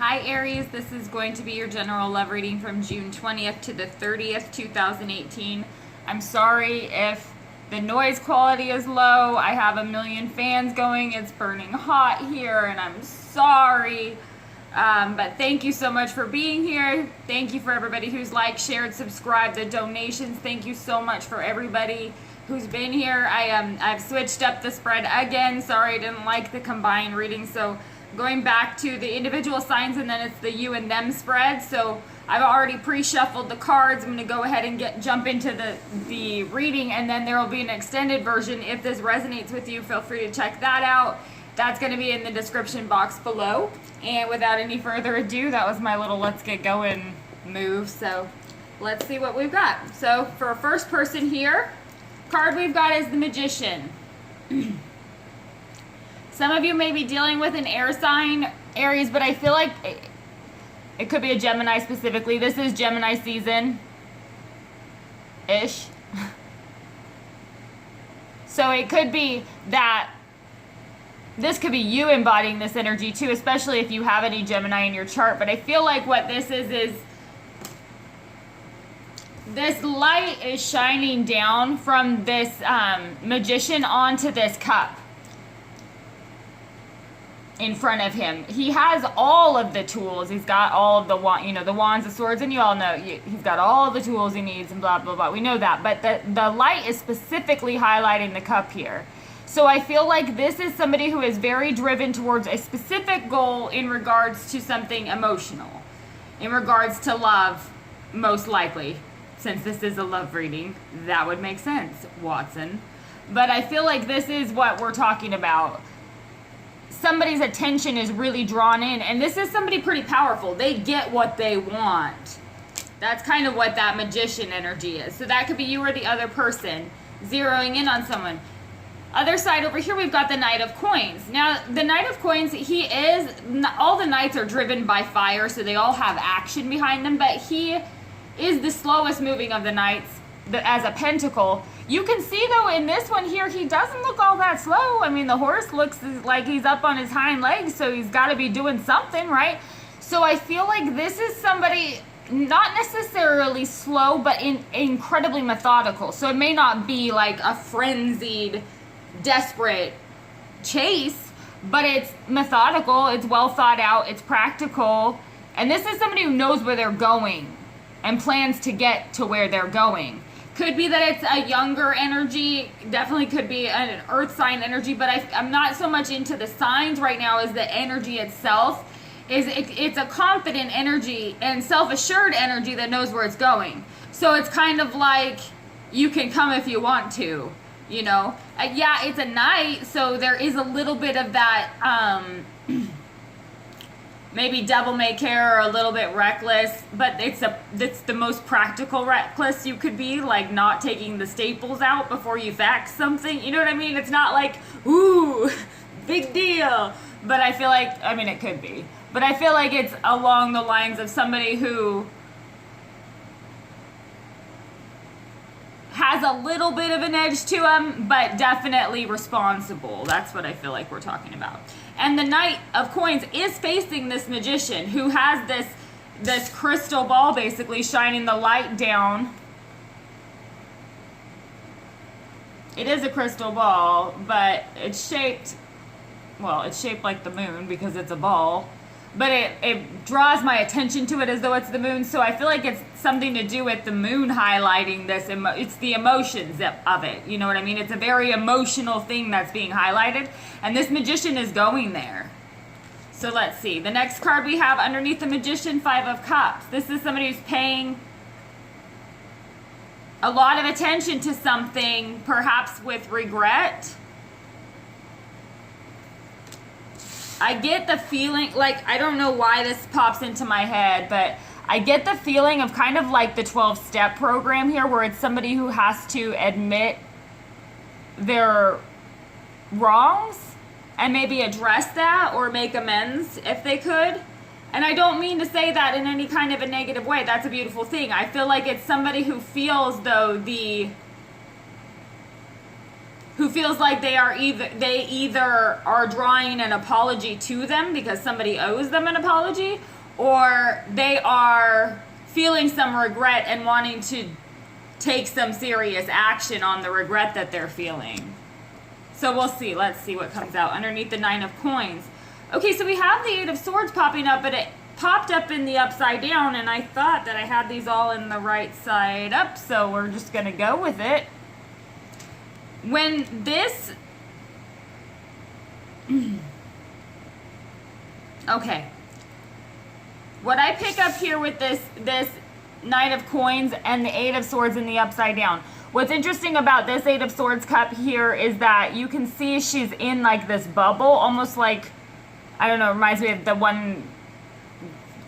Hi Aries, this is going to be your general love reading from June 20th to the 30th, 2018. I'm sorry if the noise quality is low. I have a million fans going. It's burning hot here and I'm sorry. But thank you so much for being here. Thank you for everybody who's liked, shared, subscribed, the donations. Thank you so much for everybody who's been here. I've switched up the spread again. Sorry, I didn't like the combined reading. So going back to the individual signs and then it's the you and them spread. So I've already pre-shuffled the cards. I'm going to go ahead and jump into the reading, and then there will be an extended version. If this resonates with you, feel free to check that out. That's going to be in the description box below. And without any further ado, that was my little let's get going move. So let's see what we've got. So for our first person here, card we've got is the Magician. Some of you may be dealing with an air sign, Aries, but I feel like it could be a Gemini specifically. This is Gemini season-ish. So it could be that this could be you embodying this energy too, especially if you have any Gemini in your chart. But I feel like what this is this light is shining down from this Magician onto this cup in front of him. He has all of the tools. He's got all of the the wands, the swords, and you all know he's got all the tools he needs and blah blah blah. We know that, but the light is specifically highlighting the cup here. So I feel like this is somebody who is very driven towards a specific goal in regards to something emotional, in regards to love, most likely. Since this is a love reading, that would make sense, Watson. But I feel like this is what we're talking about. Somebody's attention is really drawn in, and this is somebody pretty powerful. They get what they want. That's kind of what that Magician energy is. So that could be you or the other person zeroing in on someone. Other side over here, we've got the Knight of Coins. Now, the Knight of Coins, all the Knights are driven by fire, so they all have action behind them, but he is the slowest moving of the Knights as a pentacle. You can see, though, in this one here, he doesn't look all that slow. I mean, the horse looks like he's up on his hind legs, so he's got to be doing something, right? So I feel like this is somebody not necessarily slow, but incredibly methodical. So it may not be like a frenzied, desperate chase, but it's methodical, it's well thought out, it's practical. And this is somebody who knows where they're going and plans to get to where they're going. Could be that it's a younger energy, definitely could be an earth sign energy, but I'm not so much into the signs right now as the energy itself. It's a confident energy and self-assured energy that knows where it's going. So it's kind of like you can come if you want to, you know. Yeah, it's a knight, so there is a little bit of that maybe devil may care or a little bit reckless, but it's the most practical reckless you could be, like not taking the staples out before you fax something. You know what I mean? It's not like, ooh, big deal. But I feel like, I mean, it could be. But I feel like it's along the lines of somebody who has a little bit of an edge to him, but definitely responsible. That's what I feel like we're talking about. And the Knight of Coins is facing this Magician who has this crystal ball basically shining the light down. It is a crystal ball, but it's shaped, well, it's shaped like the moon because it's a ball. But it draws my attention to it as though it's the moon. So I feel like it's something to do with the moon highlighting this. It's the emotions of it. You know what I mean? It's a very emotional thing that's being highlighted. And this Magician is going there. So let's see. The next card we have underneath the Magician, Five of Cups. This is somebody who's paying a lot of attention to something, perhaps with regret. I get the feeling, like, I don't know why this pops into my head, but I get the feeling of kind of like the 12-step program here, where it's somebody who has to admit their wrongs and maybe address that or make amends if they could. And I don't mean to say that in any kind of a negative way. That's a beautiful thing. I feel like it's somebody who feels, though, who feels like they either are drawing an apology to them because somebody owes them an apology, or they are feeling some regret and wanting to take some serious action on the regret that they're feeling. So we'll see. Let's see what comes out underneath the 9 of coins. Okay, so we have the 8 of swords popping up, but it popped up in the upside down, and I thought that I had these all in the right side up, so we're just going to go with it. When this... Okay. What I pick up here with this Knight of Coins and the 8 of Swords in the upside down. What's interesting about this 8 of Swords cup here is that you can see she's in like this bubble, almost like, I don't know, it reminds me of the one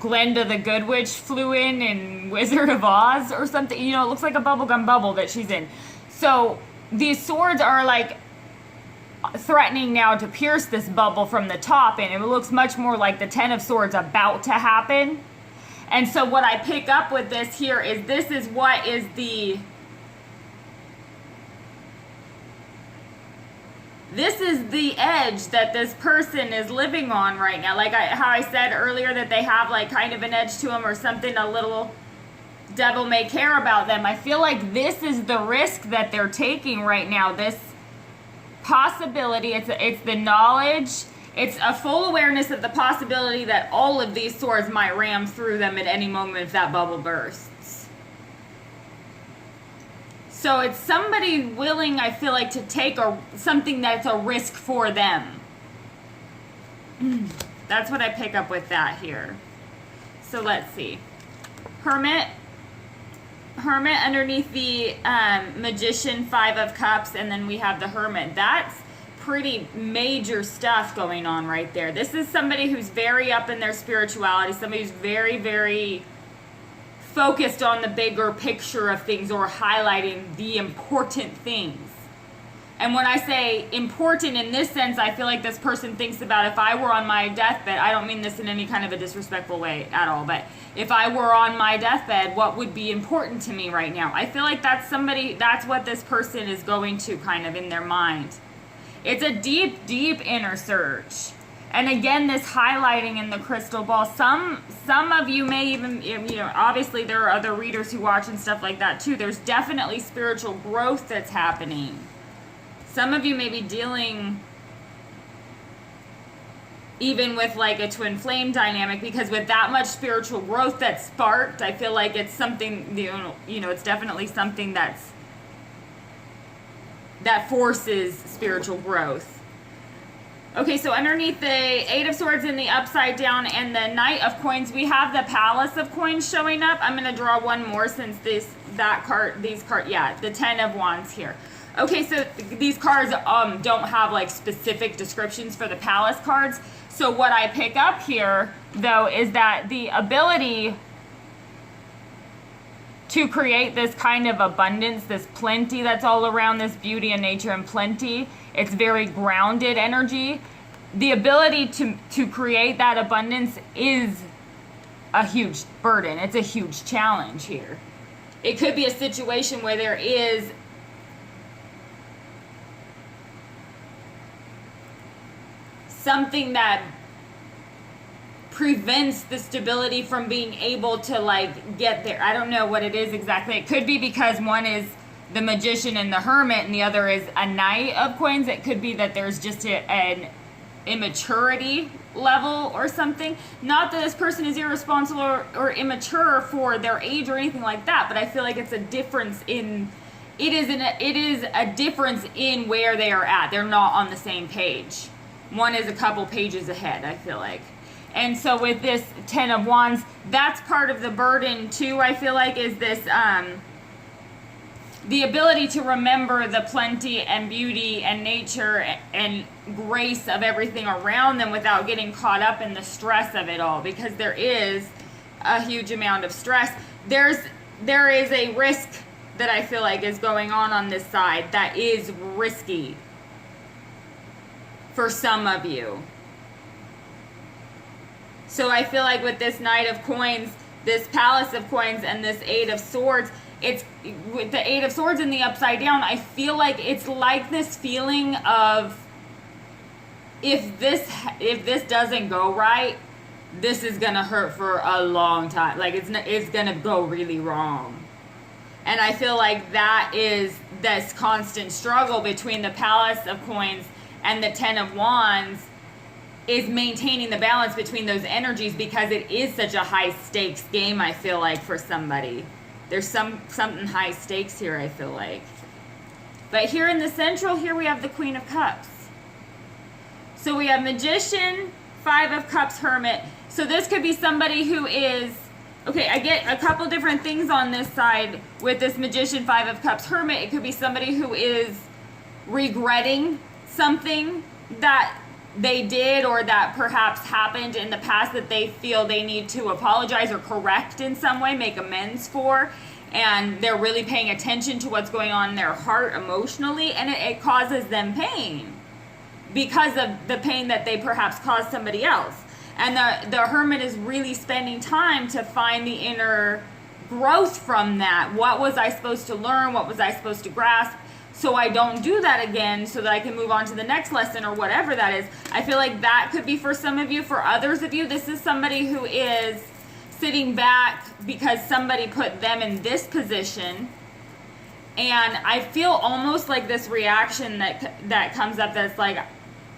Glenda the Good Witch flew in Wizard of Oz or something. You know, it looks like a bubblegum bubble that she's in. So these swords are like threatening now to pierce this bubble from the top, and it looks much more like the 10 of Swords about to happen. And so what I pick up with this here is this is what is the... This is the edge that this person is living on right now. Like how I said earlier that they have like kind of an edge to them or something, a little devil may care about them. I feel like this is the risk that they're taking right now. This possibility, it's the knowledge, it's a full awareness of the possibility that all of these swords might ram through them at any moment if that bubble bursts. So it's somebody willing, I feel like, to take something that's a risk for them. That's what I pick up with that here. So let's see. Hermit underneath the Magician, 5 of Cups, and then we have the Hermit. That's pretty major stuff going on right there. This is somebody who's very up in their spirituality, somebody who's very, very focused on the bigger picture of things, or highlighting the important things. And when I say important in this sense, I feel like this person thinks about, if I were on my deathbed, I don't mean this in any kind of a disrespectful way at all, but if I were on my deathbed, what would be important to me right now? I feel like that's what this person is going to kind of in their mind. It's a deep, deep inner search. And again, this highlighting in the crystal ball, some of you may even, you know, obviously there are other readers who watch and stuff like that too. There's definitely spiritual growth that's happening. Some of you may be dealing even with like a twin flame dynamic, because with that much spiritual growth that's sparked, I feel like it's something, you know, it's definitely something that forces spiritual growth. Okay, so underneath the 8 of Swords in the upside down and the Knight of Coins, we have the Palace of Coins showing up. I'm going to draw one more since the 10 of Wands here. Okay, so these cards don't have like specific descriptions for the Palace cards. So what I pick up here, though, is that the ability to create this kind of abundance, this plenty that's all around, this beauty and nature and plenty, it's very grounded energy. The ability to create that abundance is a huge burden. It's a huge challenge here. It could be a situation where there is something that prevents the stability from being able to like get there. I don't know what it is exactly. It could be because one is the Magician and the Hermit and the other is a Knight of Coins. It could be that there's just an immaturity level or something. Not that this person is irresponsible or immature for their age or anything like that, but I feel like it's a difference in, it is a difference in where they are at. They're not on the same page. One is a couple pages ahead, I feel like. And so with this 10 of Wands, that's part of the burden too, I feel like, is this, the ability to remember the plenty and beauty and nature and grace of everything around them without getting caught up in the stress of it all, because there is a huge amount of stress. There is a risk that I feel like is going on this side that is risky for some of you. So I feel like with this Knight of Coins, this Palace of Coins, and this 8 of Swords, it's with the Eight of Swords in the upside down. I feel like it's like this feeling of, if this doesn't go right, this is gonna hurt for a long time. Like it's gonna go really wrong. And I feel like that is this constant struggle between the Palace of Coins and the Ten of Wands, is maintaining the balance between those energies, because it is such a high stakes game, I feel like, for somebody. There's something high stakes here, I feel like. But here in the central, here we have the Queen of Cups. So we have Magician, Five of Cups, Hermit. So this could be somebody who is, okay, I get a couple different things on this side with this Magician, Five of Cups, Hermit. It could be somebody who is regretting something that they did or that perhaps happened in the past that they feel they need to apologize or correct in some way, make amends for, and they're really paying attention to what's going on in their heart emotionally, and it causes them pain because of the pain that they perhaps caused somebody else. And the Hermit is really spending time to find the inner growth from that. What was I supposed to learn? What was I supposed to grasp? So I don't do that again, so that I can move on to the next lesson or whatever that is. I feel like that could be for some of you. For others of you, this is somebody who is sitting back because somebody put them in this position. And I feel almost like this reaction that comes up that's like,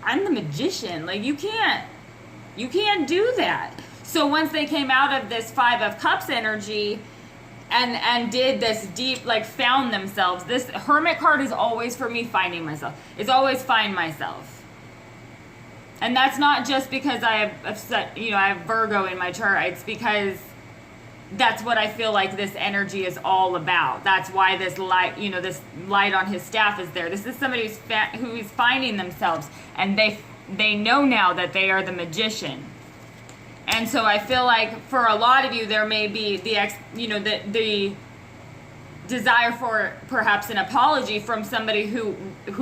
I'm the magician. Like, you can't do that. So once they came out of this Five of Cups energy and did this deep, like, found themselves. This Hermit card is always, for me, finding myself. It's always find myself. And that's not just because I have Virgo in my chart. It's because that's what I feel like this energy is all about. That's why this light, this light on his staff is there. This is somebody who is finding themselves, and they know now that they are the magician. And so I feel like for a lot of you, there may be the desire for perhaps an apology from somebody who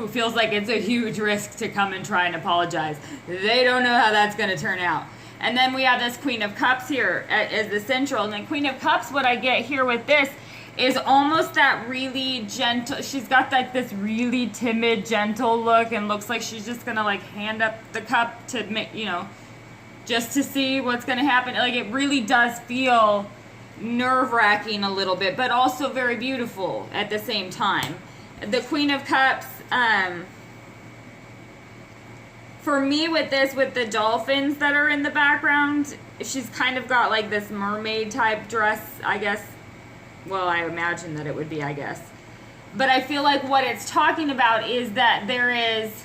feels like it's a huge risk to come and try and apologize. They don't know how that's going to turn out. And then we have this Queen of Cups here as the central. And then Queen of Cups, what I get here with this is almost that really gentle. She's got like this really timid, gentle look, and looks like she's just going to like hand up the cup to make, just to see what's going to happen. Like, it really does feel nerve-wracking a little bit, but also very beautiful at the same time. The Queen of Cups, for me with this, with the dolphins that are in the background, she's kind of got like this mermaid type dress, I guess. Well, I imagine that it would be, I guess. But I feel like what it's talking about is that there is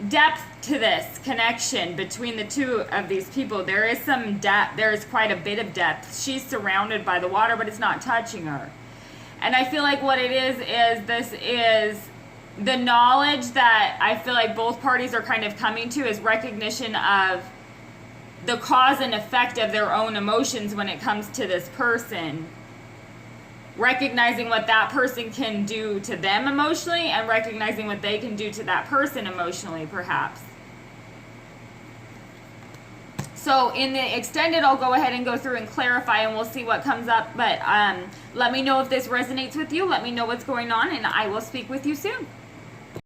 depth to this connection between the two of these people. There is some depth. There is quite a bit of depth. She's surrounded by the water, but it's not touching her. And I feel like what it is this is the knowledge that I feel like both parties are kind of coming to, is recognition of the cause and effect of their own emotions when it comes to this person. Recognizing what that person can do to them emotionally, and recognizing what they can do to that person emotionally, perhaps. So in the extended, I'll go ahead and go through and clarify, and we'll see what comes up. But let me know if this resonates with you. Let me know what's going on, and I will speak with you soon.